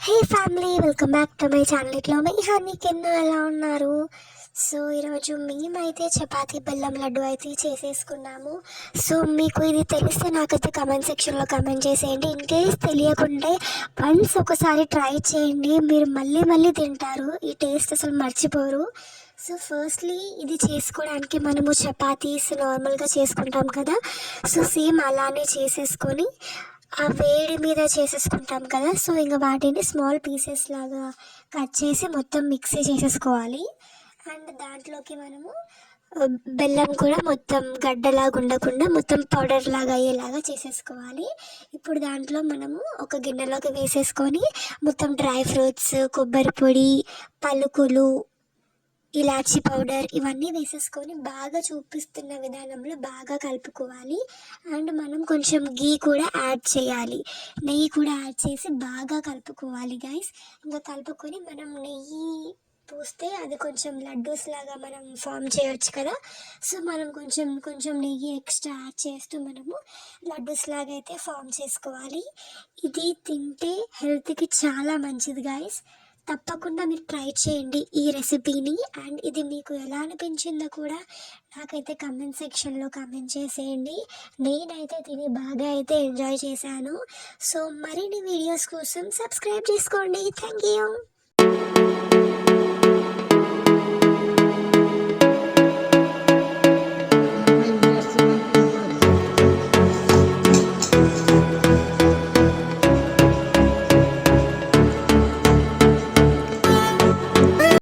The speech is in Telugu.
Hey family, welcome back to my channel. ఇట్లా మీ హనీ కింద ఎలా ఉన్నారు? సో ఈరోజు మేమైతే చపాతీ బెల్లం లడ్డు అయితే చేసేసుకున్నాము. సో మీకు ఇది తెలిస్తే నాకైతే కమెంట్ సెక్షన్లో కమెంట్ చేసేయండి. ఇన్ కేస్ తెలియకుంటే వన్స్ ఒకసారి ట్రై చేయండి, మీరు మళ్ళీ మళ్ళీ తింటారు. ఈ టేస్ట్ అసలు మర్చిపోరు. సో ఫస్ట్లీ ఇది చేసుకోవడానికి మనము చపాతీస్ నార్మల్గా చేసుకుంటాం కదా, సో సేమ్ అలానే చేసేసుకొని ఆ వేడి మీద చేసేసుకుంటాం కదా. సో ఇంకా వాటిని స్మాల్ పీసెస్ లాగా కట్ చేసి మొత్తం మిక్సీ చేసేసుకోవాలి. అండ్ దాంట్లోకి మనము బెల్లం కూడా మొత్తం గడ్డలాగా ఉండకుండా మొత్తం పౌడర్ లాగా అయ్యేలాగా చేసేసుకోవాలి. ఇప్పుడు దాంట్లో మనము ఒక గిన్నెలోకి వేసేసుకొని మొత్తం డ్రై ఫ్రూట్స్, కొబ్బరి పొడి, పలుకులు, ఇలాచీ పౌడర్ ఇవన్నీ వేసేసుకొని బాగా చూపిస్తున్న విధానంలో బాగా కలుపుకోవాలి. అండ్ మనం కొంచెం గీ కూడా యాడ్ చేయాలి, నెయ్యి కూడా యాడ్ చేసి బాగా కలుపుకోవాలి గైస్. ఇంకా కలుపుకొని మనం నెయ్యి పూస్తే అది కొంచెం లడ్డూస్ లాగా మనం ఫామ్ చేయొచ్చు కదా. సో మనం కొంచెం కొంచెం నెయ్యి ఎక్స్ట్రా యాడ్ చేస్తూ మనము లడ్డూస్ లాగా అయితే ఫామ్ చేసుకోవాలి. ఇది తింటే హెల్త్కి చాలా మంచిది గైస్. తప్పకుండా మీరు ట్రై చేయండి ఈ రెసిపీని. అండ్ ఇది మీకు ఎలా అనిపించిందో కూడా నాకైతే కమెంట్ సెక్షన్లో కమెంట్ చేసేయండి. నేనైతే తిని బాగా అయితే ఎంజాయ్ చేశాను. సో మరిన్ని వీడియోస్ కోసం సబ్స్క్రైబ్ చేసుకోండి. Thank you.